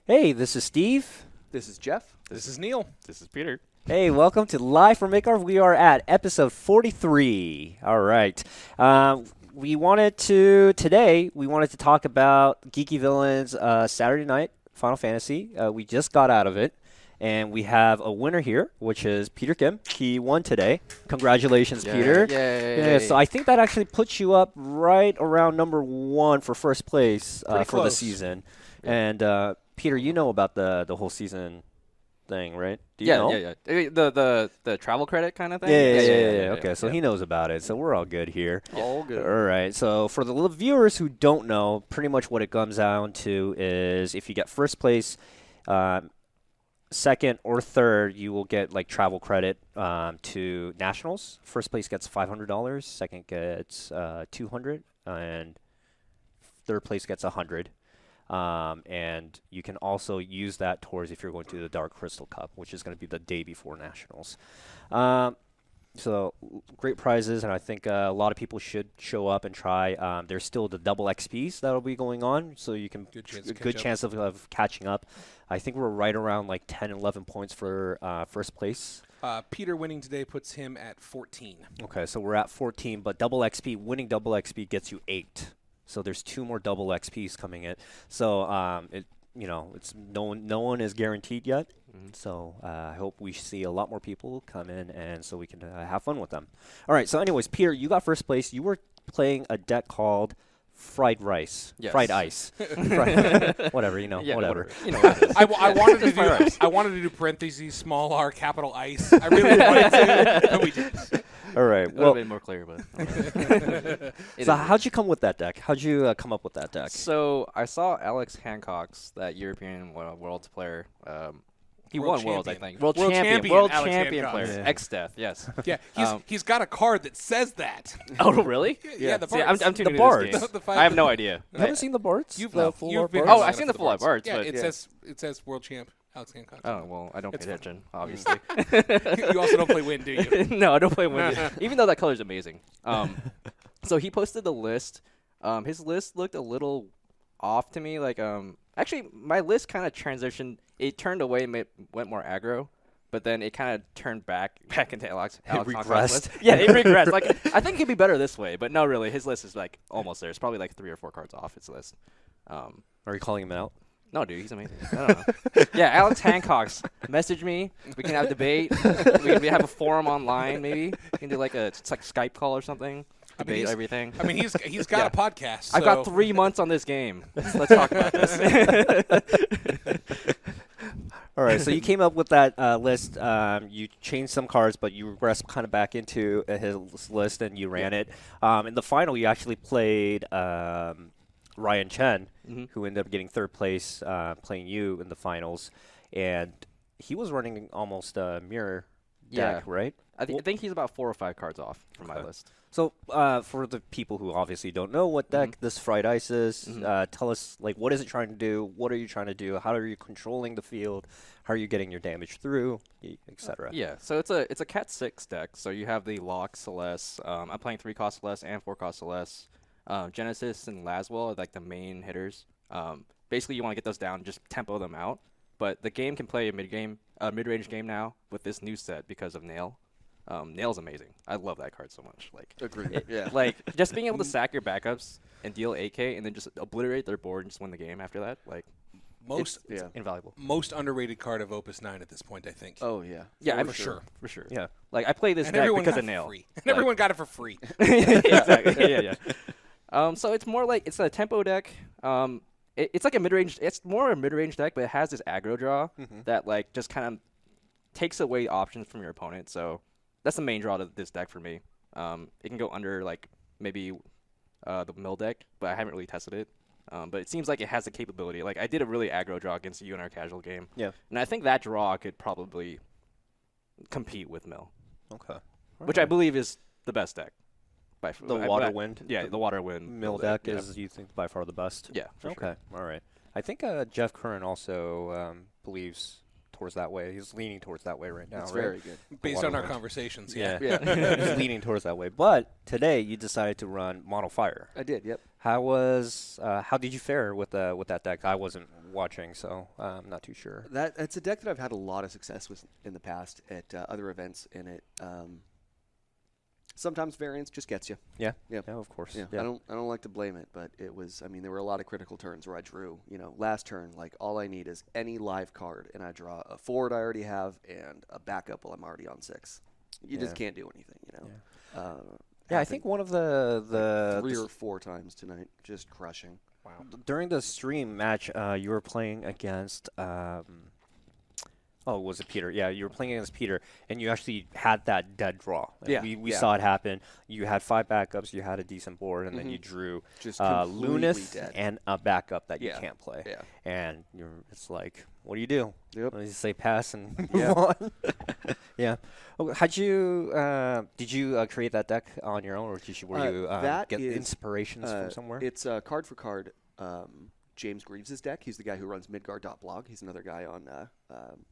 Hey, this is Steve. This is Jeff. This is Neil. This is Peter. Hey, welcome to Live from Midgar. We are at episode 43. All right. We wanted to talk about Geeky Villains Saturday night Final Fantasy. We just got out of it, and we have a winner here, which is Peter Kim. He won today. Congratulations, Peter. Yay. Yeah, so I think that actually puts you up right around number 1 for first place for the season. Yeah. And Peter, you know about the whole season thing, right? Do you know? Yeah. The travel credit kind of thing? Yeah. Okay, so he knows about it, so we're all good here. All good. All right, so for the little viewers who don't know, pretty much what it comes down to is if you get first place, second or third, you will get like travel credit to nationals. First place gets $500, second gets $200, and third place gets $100. And you can also use that towards if you're going to the Dark Crystal Cup, which is going to be the day before Nationals. So great prizes, and I think a lot of people should show up and try. There's still the double XPs that will be going on, so you can good chance of catching up. I think we're right around like 10, 11 points for first place. Peter winning today puts him at 14. Okay, so we're at 14, but double XP, winning double XP gets you 8. So there's 2 more double XPs coming in. So it's no one is guaranteed yet. Mm-hmm. So I hope we see a lot more people come in, and so we can have fun with them. All right. So anyways, Peter, you got first place. You were playing a deck called Fried Rice. Yes. Fried Ice. Whatever, whatever. You know what it is. I wanted to do parentheses, small r, capital ice. I really wanted to, but we didn't. All right. It would have been more clear, but. So how'd you come with that deck? How'd you come up with that deck? So I saw Alex Hancock's, that European Worlds player. He won Worlds, I think. World champion Alex player. Hancock. Yeah. X-Death, yes. Yeah, he's got a card that says that. Oh, really? Yeah, the See, Bards. I'm too new to Bards. this game. I have no idea. You haven't seen the Bards? You've the been. Oh, I've seen the full art Bards. Yeah, but it says world champ Alex Hancock. Oh, well, I don't pay It's attention, obviously. You also don't play Win, do you? No, I don't play Win. Even though that color's amazing. So he posted the list. His list looked a little off to me. Like, actually, my list kind of transitioned. It turned away, went more aggro, but then it kind of turned back into Alex regressed. List. Yeah, it regressed. Like, I think it'd be better this way, but no, really, his list is like almost there. It's probably like 3 or 4 cards off his list. Are you calling him out? No, dude, he's amazing. I don't know. Yeah, Alex Hancock's. Message me. We can have debate. we have a forum online, maybe. We can do like a Skype call or something. Debate everything. I mean, he's got a podcast. So. I've got 3 months on this game. Let's talk about this. All right, so you came up with that list. You changed some cards, but you regressed kind of back into his list, and you ran it. In the final, you actually played Ryan Chen, who ended up getting third place, playing you in the finals, and he was running almost a mirror deck, right? I think he's about 4 or 5 cards off from my list. So for the people who obviously don't know what deck this Fried Ice is, tell us, like, what is it trying to do? What are you trying to do? How are you controlling the field? How are you getting your damage through, etc.? Yeah, so it's a Cat 6 deck. So you have the Lock, Celeste. I'm playing 3-cost Celeste and 4-cost Celeste. Genesis and Laswell are like the main hitters. Basically, you want to get those down, just tempo them out. But the game can play a mid-range game now with this new set because of Nail. Nail's amazing. I love that card so much. Like, Agreed. Yeah. Like, just being able to sack your backups and deal 8K and then just obliterate their board and just win the game after that. Like, it's invaluable. Most underrated card of Opus 9 at this point, I think. Oh, yeah. Yeah, for sure. For sure. Yeah. Like, I play this deck because of Nail. And everyone got it for free. Exactly. Yeah. So it's more like it's a tempo deck. It's like a mid-range. It's more a mid-range deck, but it has this aggro draw that like just kind of takes away options from your opponent. So that's the main draw to this deck for me. It can go under like maybe the mill deck, but I haven't really tested it. But it seems like it has the capability. Like I did a really aggro draw against you in our casual game. Yeah. And I think that draw could probably compete with mill. Okay. Which I believe is the best deck. The Water Wind? Yeah, the Water Wind. Mill deck is, you think, by far the best? Yeah, for sure. All right. I think Jeff Curran also believes towards that way. He's leaning towards that way right now. That's right? very good. Based on our conversations, yeah. He's leaning towards that way. But today you decided to run Mono Fire. I did, yep. How did you fare with that deck? I wasn't watching, so I'm not too sure. It's a deck that I've had a lot of success with in the past at other events, and it sometimes variance just gets you. Yeah. Yeah. Yeah, of course. Yeah. Yeah. I don't like to blame it, but it was. I mean, there were a lot of critical turns where I drew. Last turn, like all I need is any live card, and I draw a forward I already have and a backup while I'm already on 6. You just can't do anything. Yeah. I think one of the 3 or 4 times tonight, just crushing. Wow. during the stream match, you were playing against. Oh, was it Peter? Yeah, you were playing against Peter, and you actually had that dead draw. And Yeah, we yeah. saw it happen. You had 5 backups, you had a decent board, and then you drew Just completely Lunith dead. and a backup that you Yeah, can't play. yeah. And it's like, what do you do? Yep. You say pass and move Yeah. on. Yeah. Oh, did you create that deck on your own, or were you that get is, inspirations from somewhere? It's card for card. James Greaves' deck. He's the guy who runs Midgar.blog. He's another guy on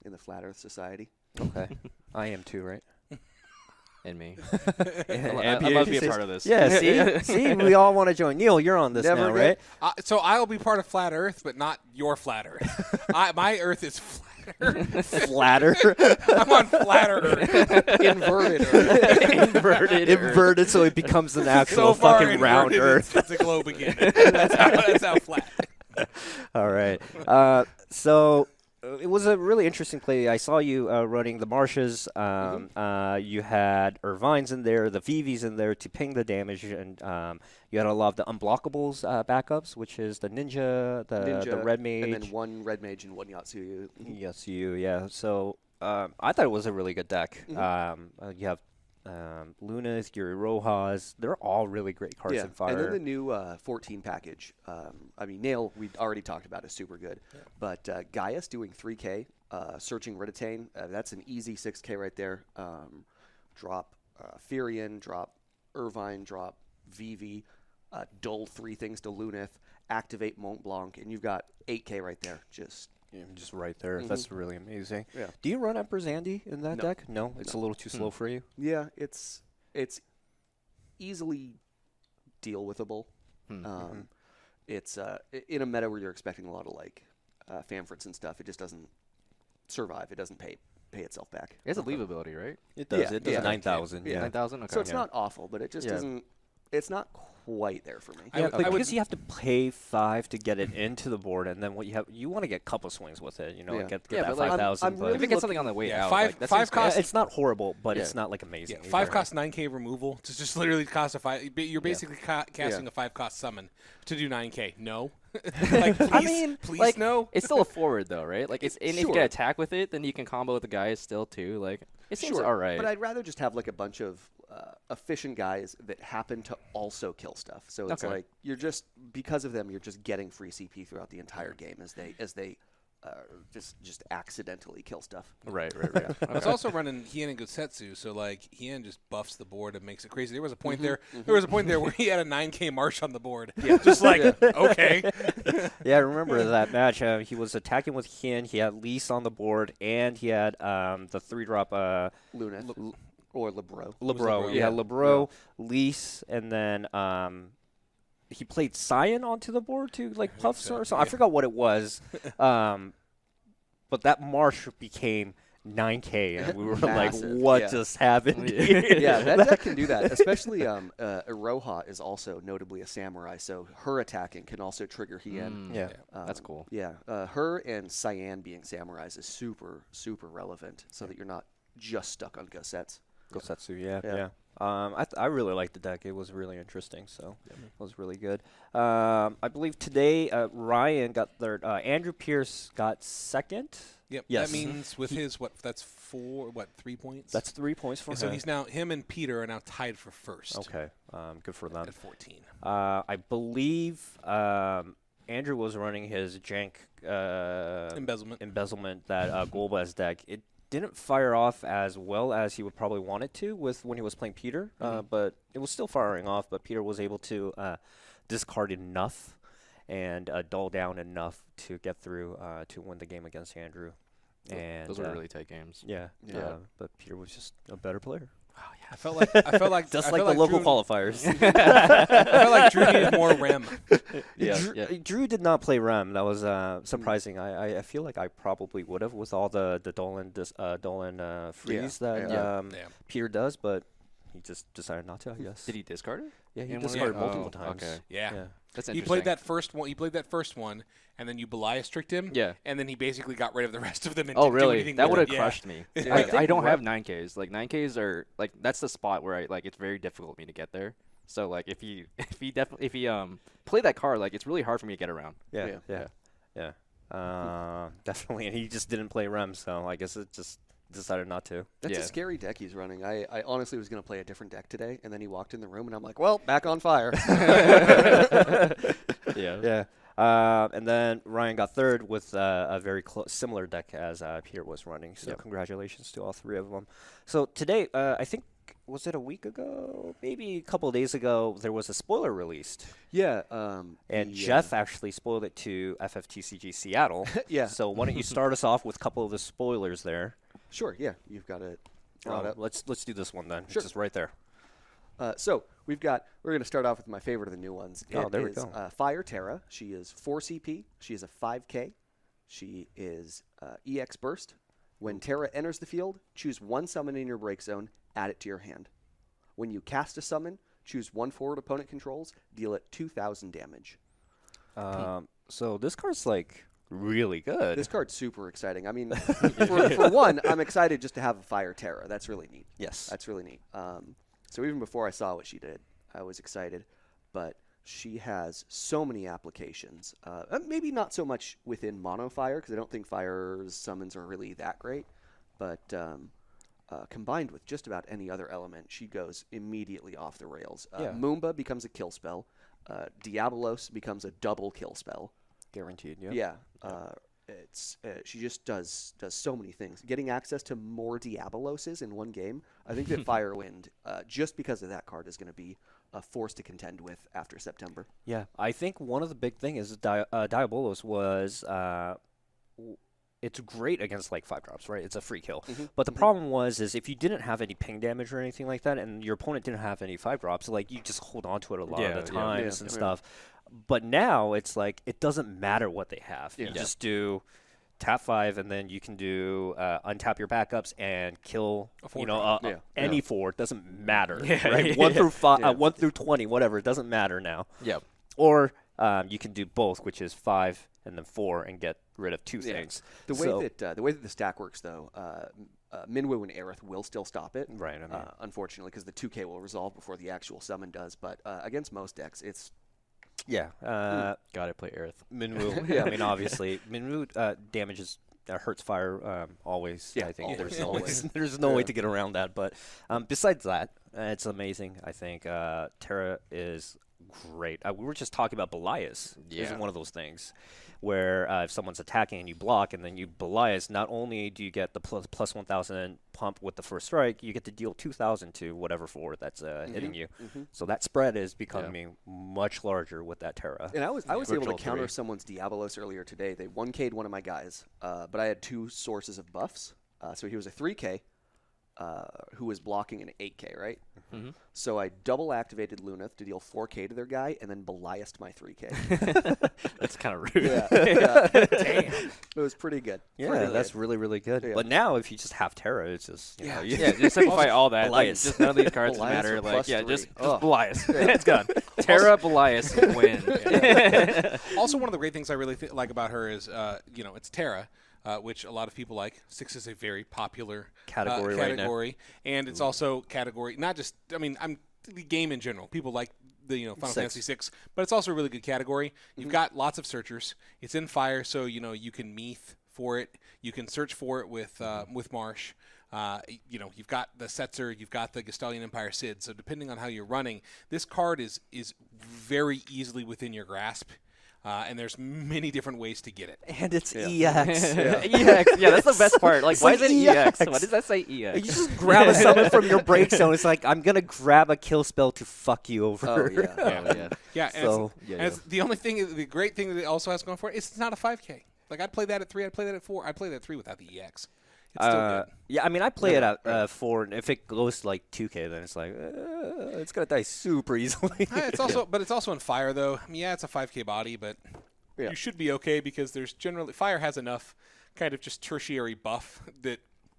in the Flat Earth Society. Okay. I am too, right? And me. And I'd Peter love to be a says- part of this. Yeah, see, we all want to join. Neil, you're on this Never now, get- right? So I'll be part of Flat Earth, but not your Flat Earth. My Earth is Flat Earth. Flatter, I'm on Flat Earth. Inverted Earth. inverted, so it becomes an actual So far fucking round inverted, Earth. It's a globe again. That's how flat. All right. So it was a really interesting play. I saw you running the marshes. You had Irvines in there, the Vivis in there to ping the damage, and you had a lot of the unblockables backups, which is the Ninja, the Red Mage. And then 1 Red Mage and 1 Yatsuyu. Yes, yeah. So I thought it was a really good deck. You have Lunith, Yuri Rojas. They're all really great cards in Fire. And then the new 14 package. I mean, Nail, we already talked about, is super good. Yeah. But Gaius doing 3K, searching Riditane, that's an easy 6K right there. Drop Firion, drop Irvine, drop Vivi, dull 3 things to Lunith, activate Mont Blanc, and you've got 8K right there. Just right there. That's really amazing. Yeah. Do you run Emperor's Andy in that No. deck? No, it's a little too slow for you. Yeah, it's easily deal withable. It's in a meta where you're expecting a lot of Fanfrits and stuff. It just doesn't survive. It doesn't pay itself back. It has a leave ability, right? It does. Yeah, It does yeah. 9,000. Yeah. Yeah. 9,000? Okay. So it's not awful, but it just Yeah. doesn't. It's not quite there for me. Yeah, but I would- because you have to pay 5 to get it into the board, and then what you want to get a couple swings with it, Yeah. get Yeah, that but, like, 5,000. I'm but really If it gets something on the way Yeah, out, five- like, that five seems good. costs- it's not horrible, but Yeah. it's not like amazing. Yeah, 5 either. cost 9K removal to just literally cost a 5. You're basically casting a 5 cost summon to do 9K. No. Like, please, I mean, please like, no. it's still a forward though, right? Like, and if you Sure. get attack with it, then you can combo with the guys still too. Like, it seems all right. But I'd rather just have a bunch of efficient guys that happen to also kill stuff. So it's Okay. like you're just because of them, you're just getting free CP throughout the entire game as they just accidentally kill stuff. right. I was also running Hien and Gosetsu, so Hien just buffs the board and makes it crazy. There was a point there. There was a point there where he had a 9K marsh on the board. Yeah. Just okay. Yeah, I remember that match. He was attacking with Hien. He had Lease on the board, and he had the 3-drop Lunith or Lebro. Lebro. Yeah. Yeah, Lebro, Lease, and then he played Cyan onto the board to puff so, or something. I forgot what it was. But that marsh became 9K, and we were like, Massive, what yeah. just happened? Yeah, that deck can do that. Especially Iroha is also notably a samurai, so her attacking can also trigger Hien. Yeah. That's cool. Yeah, her and Cyan being samurais is super, super relevant, so that you're not just stuck on Gosets. Gosetsu, yeah. Yeah. I really liked the deck. It was really interesting, so it was really good. I believe today Ryan got third. Andrew Pierce got second. Yep. Yes. That means with his that's 3 points. That's 3 points for And him. so him and Peter are now tied for first. Okay, good for them. At 14. I believe Andrew was running his jank Embezzlement. that Golbez deck. It didn't fire off as well as he would probably want it to when he was playing Peter, but it was still firing off. But Peter was able to discard enough and dull down enough to get through to win the game against Andrew. And Those were really tight games. yeah. Yeah. But Peter was just a better player. I felt like Just I like felt the local Drew, qualifiers. I felt like Drew needed more REM. Drew did not play Rem. That was surprising. I feel like I probably would have with all the Dolan freeze that Peter does, but he just decided not to, I guess. Did he discard it? Yeah, he in one discarded game? multiple Oh, times. Okay. Yeah. That's He interesting. played that first one. He played that first one, and then you Belias tricked him. Yeah. And then he basically got rid of the rest of them. And Oh, didn't do really? anything That with would have it. Yeah. crushed me. Yeah. Like, I I don't think have 9Ks. Like 9Ks are like that's the spot where I like it's very difficult for me to get there. So like if he play that card, like it's really hard for me to get around. Yeah. Definitely. And he just didn't play Rem, so I guess it just decided not to. That's a scary deck he's running. I honestly was going to play a different deck today, and then he walked in the room, and I'm like, well, back on fire. Yeah. And then Ryan got third with a very similar deck as Peter was running. So congratulations to all three of them. So today, I think, was it a week ago? Maybe a couple of days ago, there was a spoiler released. Yeah. And Jeff actually spoiled it to FFTCG Seattle. Yeah. So why don't you start us off with a couple of the spoilers there? Sure, yeah. You've got it brought up. Let's do this one then. Sure. It's just right there. So we're going to start off with my favorite of the new ones. Oh, there we is, go. Fire Terra. She is 4 CP. She is a 5K. She is EX Burst. When Terra enters the field, choose one summon in your break zone, add it to your hand. When you cast a summon, choose one forward opponent controls, deal it 2,000 damage. So this card's like really good. This card's super exciting. I mean, for one, I'm excited just to have a Fire Terra. That's really neat. Yes. That's really neat. So even before I saw what she did, I was excited. But she has so many applications. Maybe not so much within mono fire, because I don't think fire's summons are really that great. But combined with just about any other element, she goes immediately off the rails. Moomba becomes a kill spell. Diabolos becomes a double kill spell. Guaranteed, Yeah. She just does so many things. Getting access to more Diaboloses in one game, I think that Firewind, just because of that card, is going to be a force to contend with after September. Yeah, I think one of the big things is Diabolos was it's great against like 5-drops, right? It's a free kill. But the problem was if you didn't have any ping damage or anything like that, and your opponent didn't have any 5-drops, like you just hold on to it a lot of the times and stuff. But now it's like it doesn't matter what they have. You just do tap 5, and then you can do untap your backups and kill any forward. Doesn't matter, right? 1 through 5, 1 through 20, whatever. It doesn't matter now. Yep. Or you can do both, which is 5 and then 4, and get rid of 2 things. The way that the stack works, though, Minwu and Aerith will still stop it. Right. I mean, unfortunately, because the 2K will resolve before the actual summon does. But against most decks, it's Gotta play Aerith. Minwu. I mean, obviously, Minwu damages hurts fire always. Yeah, I think always. there's no way to get around that. But besides that, it's amazing. I think Terra is great. We were just talking about Belias. This is one of those things where if someone's attacking and you block, and then you Belias, not only do you get the plus 1,000 pump with the first strike, you get to deal 2,000 to whatever forward that's hitting you. So that spread is becoming much larger with that Terra. And I was able to counter 3. someone's Diabolos earlier today. They 1K'd one of my guys, but I had 2 sources of buffs. So he was a 3K who was blocking an 8K, right? So I double activated Luneth to deal 4K to their guy, and then Beliased my 3K. That's kind of rude. Damn. It was pretty good. Yeah, that's really, really good. Yeah. But now, if you just have Terra, it's just, you know, Just simplify all that. Like, Belias. just none of these cards Belias matter. for Like, plus 3. just Belias. It's gone. Terra, Belias, win. Also, one of the great things I really like about her is, it's Terra. Which a lot of people like. 6 is a very popular Category right now. And it's also category, not just, I'm the game in general. People like the Final Fantasy 6, but it's also a really good category. You've got lots of searchers. It's in fire, so you can Meath for it. You can search for it with Marsh. You've got the Setzer, you've got the Gestalian Empire Sid. So depending on how you're running, this card is very easily within your grasp. And there's many different ways to get it. And it's EX. EX. Yeah, that's the best part. Like, why is it EX? Why does that say You EX? just grab a summon from your break zone. It's like, I'm going to grab a kill spell to fuck you over. Oh, yeah. Yeah, So, it's the only thing, the great thing that it also has going for it is it's not a 5K. Like, I'd play that at 3, I'd play that at 4, I'd play that at 3 without the EX. It's still good. Yeah, I mean, I play No, it at right. 4, and if it goes to like 2K, then it's like it's gonna die super easily. It's also, but it's also in Fire though. I mean, yeah, it's a 5K body, but Yeah. you should be okay because there's generally Fire has enough kind of just tertiary buff that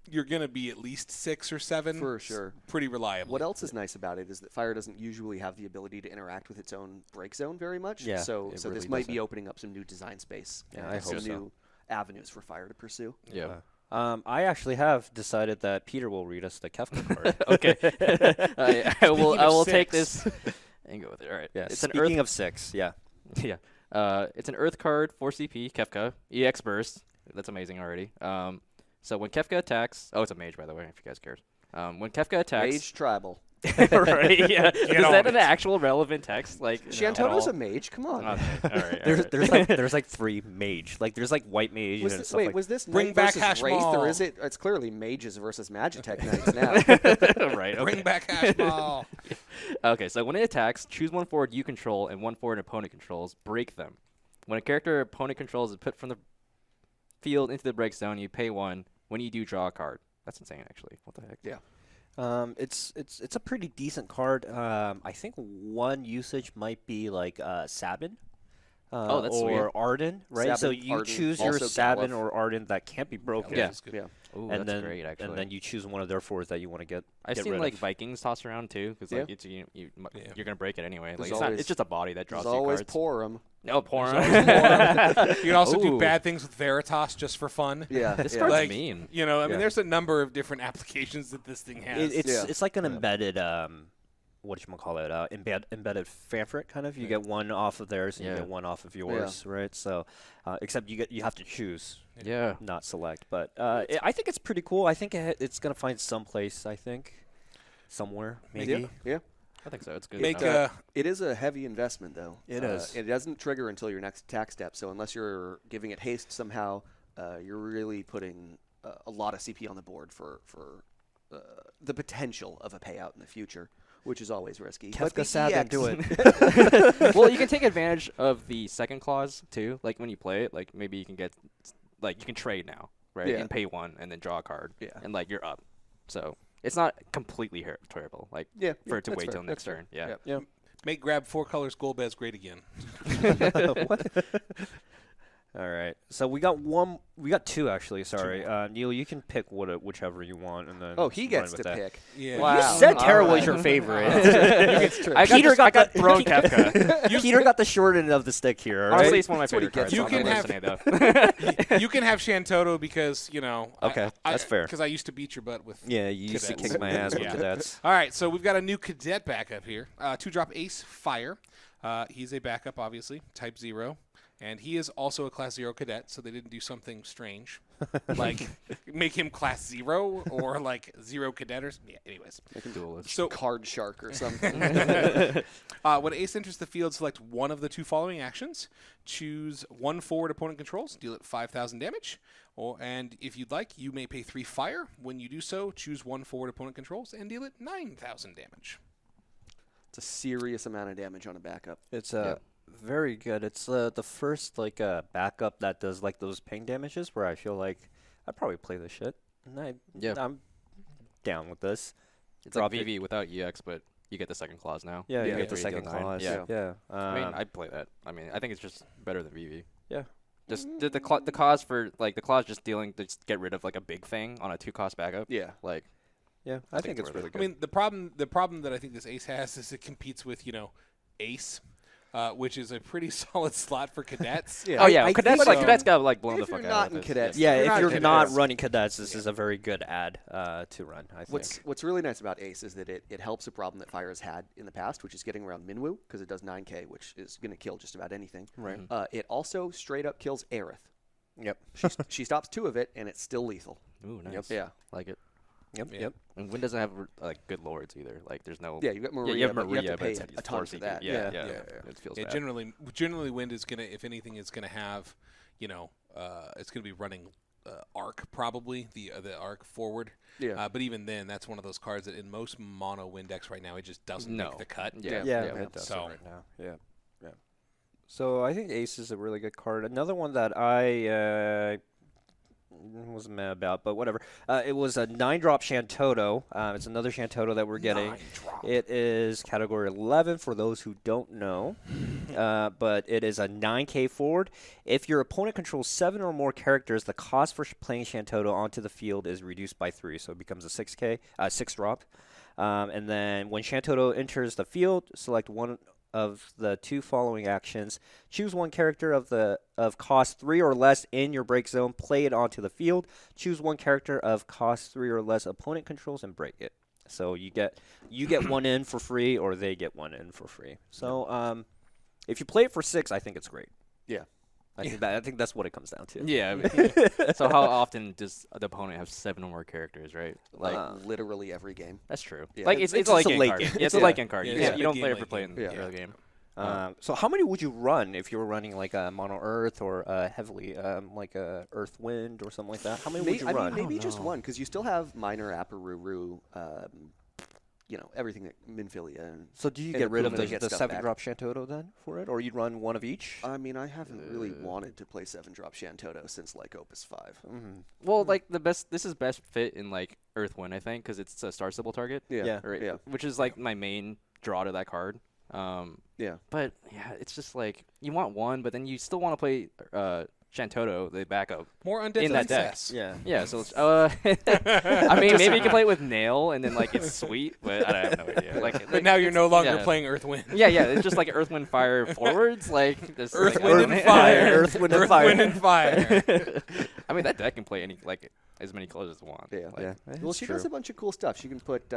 you're gonna be at least 6 or 7 For sure. pretty reliable. What else is nice about it is that Fire doesn't usually have the ability to interact with its own break zone very much. Yeah, So it this really might be doesn't. opening up some new design space. Yeah, and I some hope so. new avenues for Fire to pursue. Yeah. I actually have decided that Peter will read us the Kefka card. Okay. I will. Speaking I of will take 6. this and go with it. All right. Yeah. It's an Speaking Earth. of 6, yeah. Yeah. It's an Earth card, 4 CP, Kefka, EX burst. That's amazing already. So when Kefka attacks, it's a mage by the way, if you guys cared. When Kefka attacks, Mage Tribal. right? Yeah. Is on that an it. actual relevant text? Like at Shantono's all? a mage. Come on. Okay. All right. There's like 3 mage. Like there's like white mage Was and this, stuff wait, like was this Bring Knight back versus Wraith, Hashmal. or is it? It's clearly mages versus Magitech Knights now. right. Bring Okay. back Hashball. Okay. So when it attacks, choose one forward you control and one forward opponent controls. Break them. When a character opponent controls is put from the field into the break zone, you pay 1. When you do, draw a card. That's insane, actually. What the heck? Yeah. it's a pretty decent card. I think one usage might be like Sabin. Oh, that's or sweet. Arden, right? So Sabin, you Arden, choose your also Sabin Galuf. or Arden that can't be broken. Yeah. That's good. Yeah. Ooh, And that's then great, actually. and then you choose one of their forwards that you want to get. I've get seen rid like of. Vikings tossed around too, because like Yeah. it's you're Yeah. gonna break it anyway. Like There's it's not. always- It's just a body that draws There's two always cards. pour 'em. No, pour There's him. You can also do Ooh. bad things with Veritas just for fun. Yeah. This yeah. card's Like, mean. You know, I mean, Yeah. there's a number of different applications that this thing has. It's like an Yeah. embedded whatchamacallit, embedded fanfrit kind of. You get one off of theirs and you Yeah. get one off of yours, right? So except you have to choose, Yeah. not select. But I think it's pretty cool. I think it's gonna find some place. I think somewhere maybe. Yeah. Yeah. I think so. It's good. Make enough. It is a heavy investment, though. It is. It doesn't trigger until your next attack step. So unless you're giving it haste somehow, you're really putting a lot of CP on the board for the potential of a payout in the future, which is always risky. But the Kefka Sabin, EX do it. Well, you can take advantage of the second clause too. Like when you play it, like maybe you can get, like you can trade now, right? Yeah. And pay 1 and then draw a card. Yeah. And like you're up. So it's not completely terrible. Like Yeah. for it to that's wait fair, till next that's fair. turn. Yeah. Yep. Yeah. Make grab 4 colors Golbez great again. All right. So we got 2 actually. Sorry, Neil. You can pick whichever you want, and then. Oh, he run gets with to that. pick. Yeah. Wow. You said Terra All was right. your favorite. It's true. I Peter got got thrown Kefka. Peter got the short end of the stick here. All right? Honestly, it's one of my That's what he favorite cards. gets You on can the have- list today, though. You can have Shantoto because, you know. Okay, that's fair. Because I used to beat your butt with. Yeah, you used to Cadets. kick my ass with Yeah. cadets. All right, so we've got a new cadet backup here. 2-drop Ace Fire. He's a backup, obviously, type 0. And he is also a class 0 cadet, so they didn't do something strange. Like, make him class 0 or, like, 0 cadet or something. Yeah, anyways. Duelist. So, Card shark or something. when Ace enters the field, select one of the 2 following actions. Choose 1 forward opponent controls, deal it 5,000 damage. And if you'd like, you may pay 3 fire. When you do so, choose 1 forward opponent controls and deal it 9,000 damage. It's a serious amount of damage on a backup. It's Yeah. very good. It's the first like backup that does like those ping damages where I feel like I'd probably play this shit. And Yeah. I'm down with this. It's Drop like it. VV without EX, but you get the second clause now. Yeah, you Yeah. get the Where you second deal 9. clause. Yeah. Yeah. I mean, I'd play that. I mean, I think it's just better than VV. Yeah. Just the cause for like the clause just dealing to just get rid of like a big thing on a 2-cost backup. Yeah. Like Yeah, I think it's worth really it. good. I mean, the problem that I think this Ace has is it competes with, you know, Ace, which is a pretty solid slot for cadets. Yeah. oh yeah, I cadets think like so. cadets got like blown the If you're fuck not out. in of this. cadets, yeah, you're if not you're cadets. not running cadets, this is a very good ad to run, I think. What's really nice about Ace is that it helps a problem that Fire has had in the past, which is getting around Minwu, because it does 9k, which is going to kill just about anything. Right. It also straight up kills Aerith. Yep. She stops 2 of it, and it's still lethal. Ooh, nice. Yeah. Like it. Yep. Yeah. Yep. And Win doesn't have like good lords either. Like there's no. Yeah, you got Maria, you have but Maria, you have to but pay it's a ton for 4 that. Yeah, Yeah. It feels Yeah, bad. generally, Wind is gonna, if anything, is gonna have, you know, it's gonna be running Arc probably the Arc forward. Yeah. But even then, that's one of those cards that in most mono Wind decks right now, it just doesn't No. make the cut. Yeah. Yeah, Yeah. it does So- right now. Yeah. Yeah. So I think Ace is a really good card. Another one that I wasn't mad about, but whatever. It was a 9-drop Shantoto. It's another Shantoto that we're getting. 9-drop. It is category 11 for those who don't know, but it is a 9K forward. If your opponent controls 7 or more characters, the cost for playing Shantoto onto the field is reduced by 3, so it becomes a 6-drop. And then when Shantoto enters the field, select one of the 2 following actions. Choose one character of cost 3 or less in your break zone, play it onto the field. Choose one character of cost 3 or less opponent controls and break it. So you get one in for free, or they get one in for free. So if you play it for 6, I think it's great. Yeah. I think that's what it comes down to. Yeah. So how often does the opponent have 7 or more characters, right? Like literally every game. That's true. Yeah. Like it's It's a late just a game late card. game. Yeah, it's a late game card. Yeah, You it's don't- a you don't big play it game, for playing late game. the early game. So how many would you run if you were running like a Mono Earth or heavily like a Earth Wind or something like that? How many would you run? Maybe just one, because you still have minor Aparuru, everything that Minfilia and So do you and get rid of Akuma to get the stuff back. 7-drop Shantoto then for it, or you'd run one of each? I mean, I haven't really wanted to play 7-drop Shantoto since like Opus 5. Well, like this is best fit in like Earthwind, I think, because it's a star symbol target. Yeah. Right? Yeah. Which is like my main draw to that card. Yeah. But yeah, it's just like you want one, but then you still want to play Shantoto, the backup. More undead In that deck. princess. Yeah. Yeah, so it's, I mean, maybe you can play it with Nail, and then like it's sweet, but I have no idea. But now you're no longer yeah. playing Earthwind. Yeah, it's just like Earth, Wind, Fire forwards, like this. Earth, like, Wind, and Fire. Earth, Wind, and Fire. Wind, and Fire. I mean, that deck can play any like as many colors as it wants. Yeah. Like, Well, she does a bunch of cool stuff. She can put,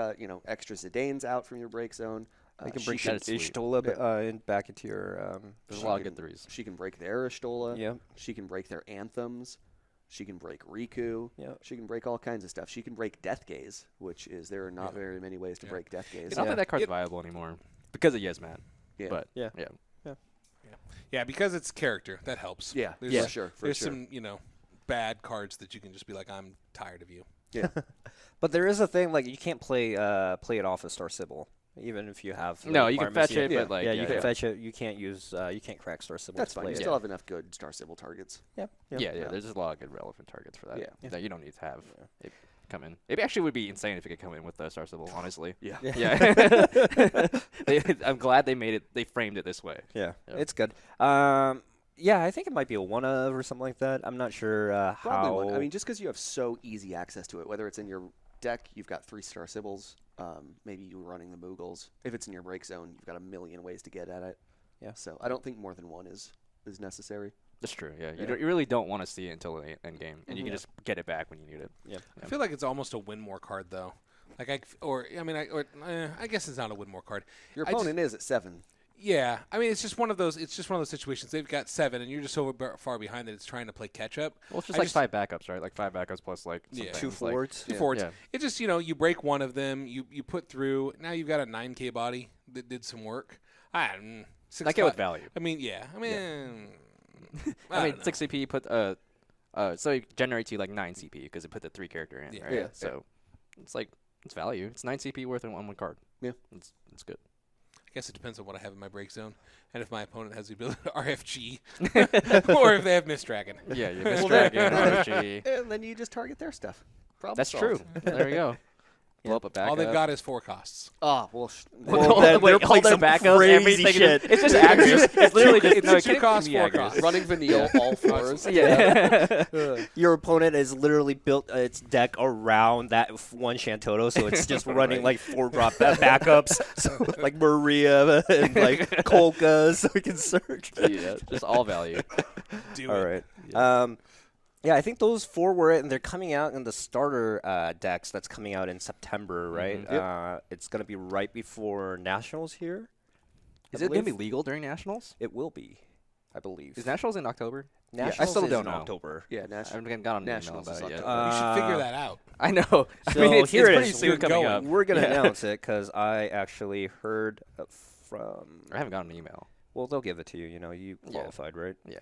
extra Zidanes out from your break zone. You can She bring can- That's sweet. Ishtola back into your. There's a lot of good threes. She can break their Ashtola. Yeah. She can break their anthems. She can break Riku. Yeah. She can break all kinds of stuff. She can break Death Gaze, which is there are not very many ways to break Death Gaze. It's not that that card's viable anymore because of Yes Man. Yeah. But Yeah. Yeah, because it's character. That helps. Yeah. There's, Yeah. For sure. There's some, bad cards that you can just be like, I'm tired of you. Yeah. But there is a thing like you can't play it off a Star Sybil, even if you have. the no, you can requirements. fetch it, Yeah. but like you can fetch it. You can't use. You can't crack Star Sybil. That's to fine. play You it. still have enough good Star Sybil targets. Yeah. Yeah. There's just a lot of good relevant targets for that. Yeah. That you don't need to have it come in. It actually would be insane if it could come in with the Star Sybil. Honestly. Yeah. Yeah. I'm glad they made it. They framed it this way. Yeah, Yeah. it's good. Yeah, I think it might be a one of or something like that. I'm not sure Probably how. one. I mean, just because you have so easy access to it, whether it's in your deck, you've got 3-star Sybils. Maybe you're running the Moogles. If it's in your break zone, you've got a million ways to get at it. Yeah. So I don't think more than one is necessary. That's true. Yeah. Yeah. You really don't want to see it until the end game, and you can just get it back when you need it. Yeah. I feel like it's almost a win more card though. Like I guess it's not a win more card. Your I just- opponent is at 7. Yeah, I mean it's just one of those. It's just one of those situations. They've got 7, and you're just so far behind that it's trying to play catch up. Well, it's just I like 5 backups, right? Like 5 backups plus like some Yeah. things, 2 like- forwards. Two Yeah. forwards. Yeah. It just you break one of them. You put through. Now you've got a 9K body that did some work. I That get with value. I mean, yeah. I mean, I mean, don't know. 6 CP put so it generates you like 9 CP because it put the 3 character in, Yeah. right? Yeah. So it's like it's value. It's 9 CP worth in one card. Yeah. It's good. I guess it depends on what I have in my break zone, and if my opponent has the ability to RFG, or if they have Mist Dragon. Yeah, you Mist Dragon, RG. And then you just target their stuff. Problem That's solved. true. There we go. Blow up a backup. All they've got is 4 costs. Oh, well, Well, then they're playing some crazy shit. It's just aggro. It's literally just no, it Two can't costs, be 4 aggro. costs. running Vanille all 4s. Yeah. Your opponent has literally built its deck around that one Shantoto, so it's just running like 4-drop backups, so like Maria and like Kolka, so we can search. Yeah, just all value. Do All it. right. Yeah, I think those 4 were it, and they're coming out in the starter decks. That's coming out in September, right? It's going to be right before Nationals here. Is it going to be legal during Nationals? It will be, I believe. Is Nationals in October? Nationals I still is don't in know. October. Yeah, I haven't got on the email Nationals is about it yet. October. You should figure that out. I know. I So mean, it's here it pretty is. soon We're coming going. up. We're going to Yeah. announce it because I actually heard from. I haven't gotten an email. Well, they'll give it to you. You know, you qualified, right? Yeah.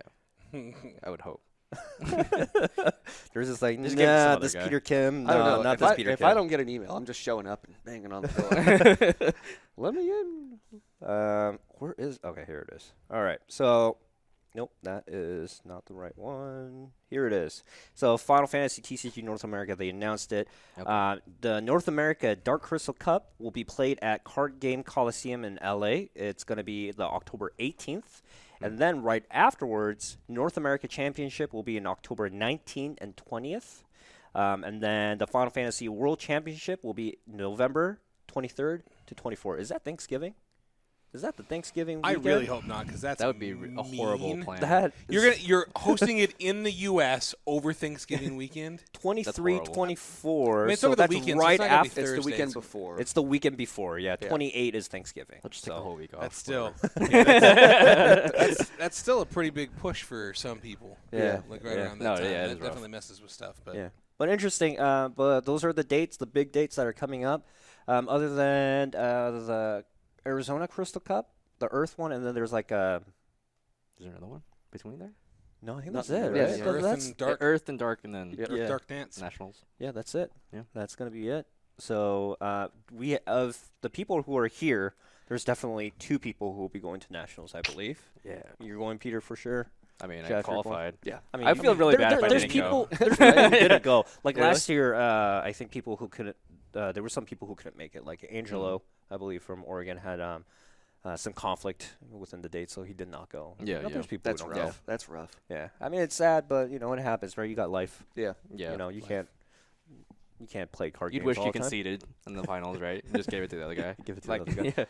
I would hope. There's this like, Just give it to some nah, other this guy. Peter Kim. No, I don't know. not if this I, Peter if Kim. I don't get an email, I'm just showing up and banging on the door. Let me in. Where is? Okay, here it is. All right. So Nope, that is not the right one. Here it is. So Final Fantasy TCG North America, they announced it. Okay. The North America Dark Crystal Cup will be played at Card Game Coliseum in LA. It's going to be the October 18th. And then right afterwards, North America Championship will be in October 19th and 20th. And then the Final Fantasy World Championship will be November 23rd to 24th. Is that Thanksgiving? Is that the Thanksgiving I weekend? really hope not, because that would be a horrible mean. plan. That You're hosting it in the U.S. over Thanksgiving weekend. 23, horrible. 24. I mean, it's so over the that's weekend, so right it's not gonna be after. It's the Thursday, weekend so- before. It's the weekend before. Yeah, Yeah. 28 is Thanksgiving. Let's just take the whole week off. That's still whatever. that's still a pretty big push for some people. Yeah. Like right Yeah. around that No, time. yeah, it That is rough. definitely messes with stuff. But Yeah. But interesting. But those are the dates, the big dates that are coming up. Other than the Arizona Crystal Cup, the Earth one, and then there's like a. Is there another one between there? No, I think Not that's it. really. Right? Yeah. Earth That's- and Dark, Earth and Dark, and then Yeah. Yeah. Dark Dance. Nationals. Yeah, that's it. Yeah. That's gonna be it. So we of the people who are here, there's definitely 2 people who will be going to nationals, I believe. Yeah. You're going, Peter, for sure. I mean, Jeff, I you're qualified. Yeah. I mean, I feel really bad if I there's didn't people, go. There's people who didn't go. Like Really? last year, I think people who couldn't. There were some people who couldn't make it. Like Angelo, I believe from Oregon, had some conflict within the date, so he did not go. Yeah, But yeah. There's people That's who rough. don't go. That's rough. Yeah, I mean it's sad, but it happens, right? You got life. Yeah. Yeah. You know, you can't play card You'd games wish all you the time. conceded in the finals, right? And just gave it to the other guy. Give it to Like, the other guy. yeah.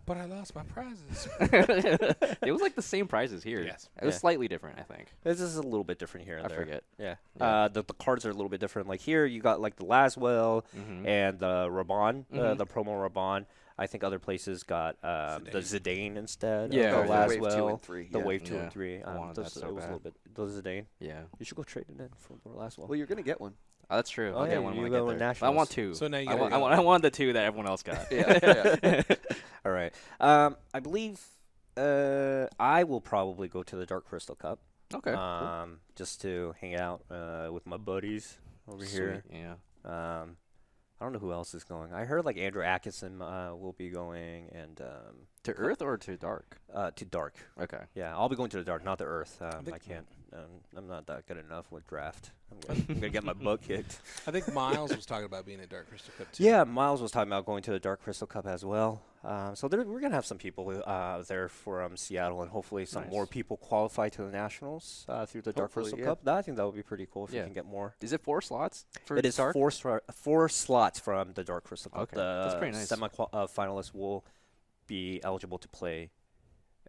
But I lost my prizes. It was like the same prizes here. Yes. It was Yeah. slightly different, I think. This is a little bit different here and I there. forget. Yeah. Yeah. The cards are a little bit different. Like here, you got like the Laswell Mhm. and the Raban, Mhm. the promo Raban. I think other places got the Zidane instead. Yeah, of the yeah. Wave 2 Laswell, and 3. the yeah. Wave 2 Yeah. and 3. I wanted that so it was a bad. little bit the Zidane. Yeah. You should go trade it in for the Laswell. Well, you're gonna get one. Oh, that's true. Oh, I'll yeah, get one you when I go get in there. I want nationals. two. So now you I gotta want, go. I want the 2 that everyone else got. Yeah. All right. I believe I will probably go to the Dark Crystal Cup. Okay. Just to hang out with my buddies over here. Sweet, yeah. I don't know who else is going. I heard like Andrew Atkinson will be going, and To Earth or to Dark? to Dark. Okay. Yeah, I'll be going to the Dark, not the Earth. I think- can't. I'm not that good enough with draft. I'm gonna get my butt kicked. I think Miles was talking about being at Dark Crystal Cup too. Yeah, Miles was talking about going to the Dark Crystal Cup as well. So we're gonna have some people there from Seattle, and hopefully some Nice. more people qualify to the Nationals through the Dark Hopefully, Crystal yeah. Cup. I think that would be pretty cool if Yeah. we can get more. Is it 4 slots for It is Dark? 4 slots from the Dark Crystal Cup. Okay, The that's pretty nice. semi-finalists will be eligible to play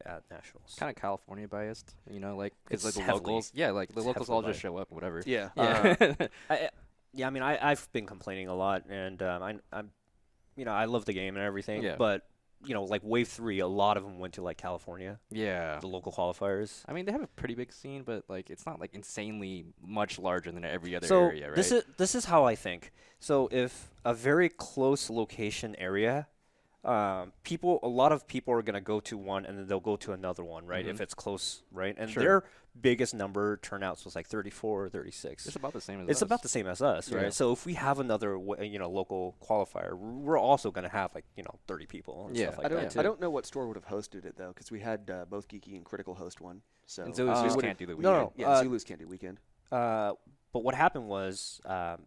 at Nationals. Kind of California biased, like because like It's the heavily- locals, yeah, like the it's locals heavily all just biased. show up, whatever. Yeah. Yeah. I mean, I've been complaining a lot, and I'm I love the game and everything, Yeah. but like Wave 3, a lot of them went to like California, Yeah. the local qualifiers. I mean, they have a pretty big scene, but like it's not like insanely much larger than every other So area, right? this is how I think. So if a very close location area, a lot of people are gonna go to one and then they'll go to another one, right? If Mhm. it's close, right? And Sure. their biggest number turnouts was like 34 or 36. It's about the same as It's us. about the same as us, right? Yeah. So if we have another, local qualifier, we're also gonna have like 30 people and Yeah. stuff like I don't. that too. I don't know what store would have hosted it though, because we had both Geeky and Critical host one. So And Zulus we just would've- can't do the No, weekend. no. Yeah, Zulus can't do weekend. But what happened was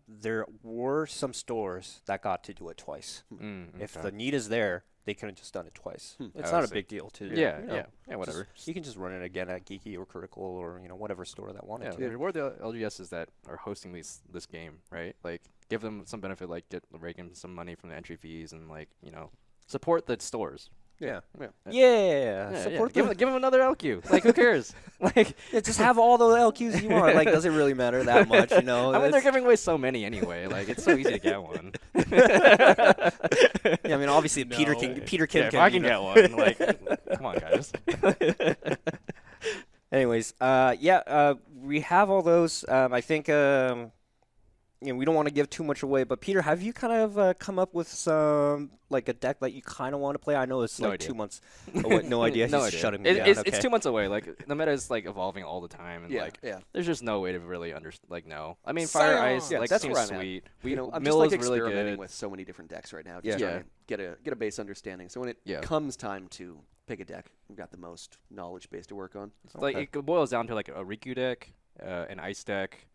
there were some stores that got to do it twice. If okay. the need is there, they could have just done it twice. It's Oh, not I a see. big deal to Yeah, you know, yeah, just- whatever. You can just run it again at Geeky or Critical or whatever store that wanted Yeah, to. reward the LGSs that are hosting this game, right? Like, give them some benefit, like rake in some money from the entry fees, and support the stores. Yeah. Yeah. Yeah. Support Give them another LQ. Like, who cares? Like, Yeah, just have all the LQs you want. Like, does it really matter that much? I mean, they're It's- giving away so many anyway. Like, it's so easy to get one. Yeah, I mean, obviously Peter No. can. Peter Kim Yeah, if can. I can get one, like, come on, guys. Anyways, we have all those. I think we don't want to give too much away, but Peter, have you kind of come up with some like a deck that you kind of want to play? I know it's No like idea. 2 months. Away. No idea. No He's idea. shutting me down. It's Okay. 2 months away. Like, the meta is like evolving all the time, and Yeah, like, yeah. there's just no way to really know. I mean, Fire Scion! Ice, Yeah, like, that's seems where I'm at. sweet. I'm Mill just like is really experimenting good. with so many different decks right now. Yeah. Just trying to get a base understanding. So when it Yeah. comes time to pick a deck. We've got the most knowledge base to work on. Like it boils down to like a Riku deck, an Ice deck.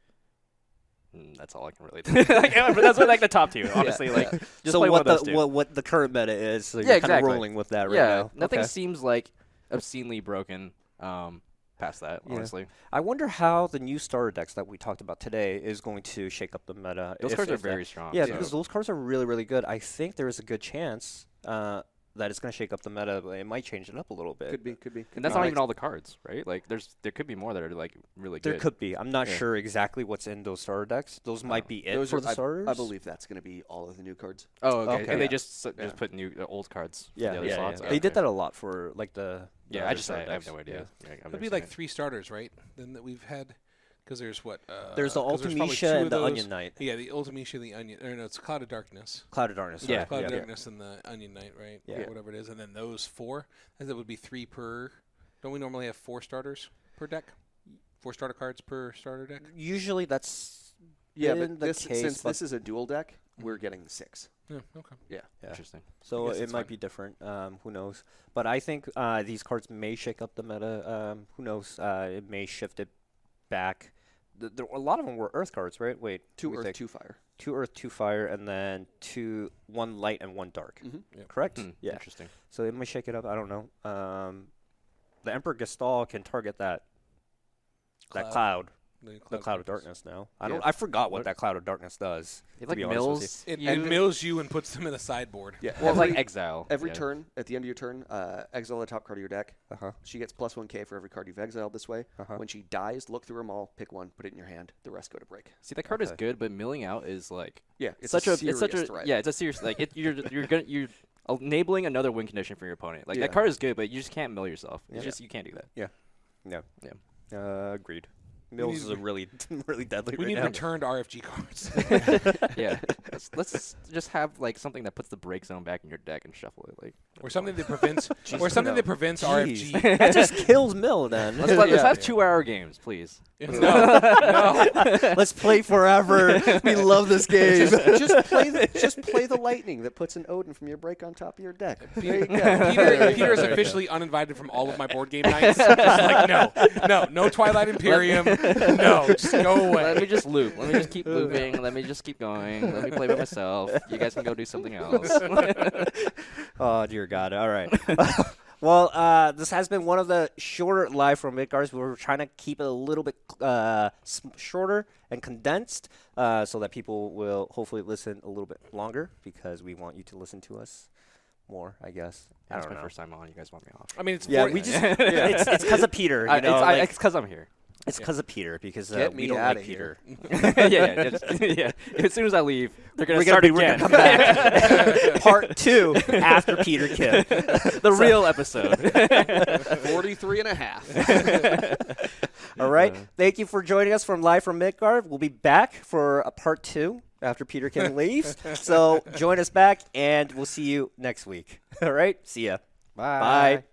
That's all I can really. But that's like the top two, honestly. Like just so play one what of those the two. what the current meta is? So Yeah, you're kind of exactly. rolling with that right yeah, now. nothing Okay. seems like obscenely broken. Past that, Yeah. honestly. I wonder how the new starter decks that we talked about today is going to shake up the meta. Those if- cards are if that- very strong. Yeah, so- because those cards are really, really good. I think there is a good chance that it's going to shake up the meta, but it might change it up a little bit. Could be. and that's not even all the cards, right? Like there could be more that are like really There good. could be. I'm not Yeah. sure exactly what's in those starter decks. Those might be it Those for are, the starters. I believe that's going to be all of the new cards. Oh, okay. Okay. And they Yeah. just Yeah. put new old cards. For Yeah, the other yeah, slots? yeah. They did Okay. that a lot for like the. Yeah, the I other just starter I have decks. no idea. Yeah, I've It'd never be seen like it. 3 starters, right? Then that we've had, because there's what? There's the 'cause there's probably two Ultimecia of and the those. Onion Knight. Yeah, the Ultimecia, the Onion. Or no, it's Cloud of Darkness. Cloud of Darkness. Yeah, sorry. Cloud of yeah. Darkness and the Onion Knight, right? Yeah. Or whatever it is. And then those 4. And that would be 3 per. Don't we normally have 4 starters per deck? 4 starter cards per starter deck? Usually that's Yeah, been but the this, case, since but- this is a dual deck, we're getting 6. Yeah, okay. Yeah. Yeah. Interesting. So guess it it's might fine. be different. Who knows? But I think these cards may shake up the meta. Who knows? It may shift it back. A lot of them were Earth cards, right? Wait, 2 let me Earth, think. 2 Fire. 2 Earth, 2 Fire, and then 1 Light and 1 Dark. Mhm. Yep. Correct? Hmm, Yeah. Interesting. So it might shake it up. I don't know. The Emperor Gestalt can target that cloud. The Cloud of Darkness now. Yeah. I forgot what that Cloud of Darkness does. It to like be honest with mills. It you. mills you and puts them in the sideboard. Yeah. Well, every, like exile. every yeah. turn, at the end of your turn, exile the top card of your deck. Uh-huh. She gets plus 1k for every card you've exiled this way. Uh-huh. When she dies, look through them all, pick one, put it in your hand. The rest go to break. See, that card is Okay. good, but milling out is like Yeah, it's such a it's such a threat. yeah, it's a serious like you're enabling another win condition for your opponent. Like Yeah. that card is good, but you just can't mill yourself. It's Yeah. just you can't do that. Yeah. Agreed. Mills is a really, really deadly We right need now. returned RFG cards. Yeah, let's just have like something that puts the break zone back in your deck and shuffle it. Like or something that prevents no. that prevents Jeez. RFG. That just kills Mill then. let's have Yeah. 2-hour games, please. No. Let's play forever. We love this game. just play the lightning that puts an Odin from your break on top of your deck. There you go. Peter is officially uninvited from all of my board game nights. Just like, no Twilight Imperium. No, just go away. Let me just loop. Let me just keep looping. Let me just keep going. Let me play by myself. You guys can go do something else. Oh, dear God. All right. Well, this has been one of the shorter live from Midgars. We were trying to keep it a little bit shorter and condensed so that people will hopefully listen a little bit longer because we want you to listen to us more, I guess. I That's don't my know. first time on. You guys want me off? I mean, it's Yeah, 40 we just it's because of Peter. You know, like, it's because I'm here. it's because of Peter because Get we me don't outta like here. Peter. yeah. As soon as I leave, they're gonna We're start gonna again. come back. Part 2 after Peter Kim. The real episode. 43 and a half. All right. Thank you for joining us live from Midgard. We'll be back for a part 2 after Peter Kim leaves. So join us back, and we'll see you next week. All right. See ya. Bye. Bye.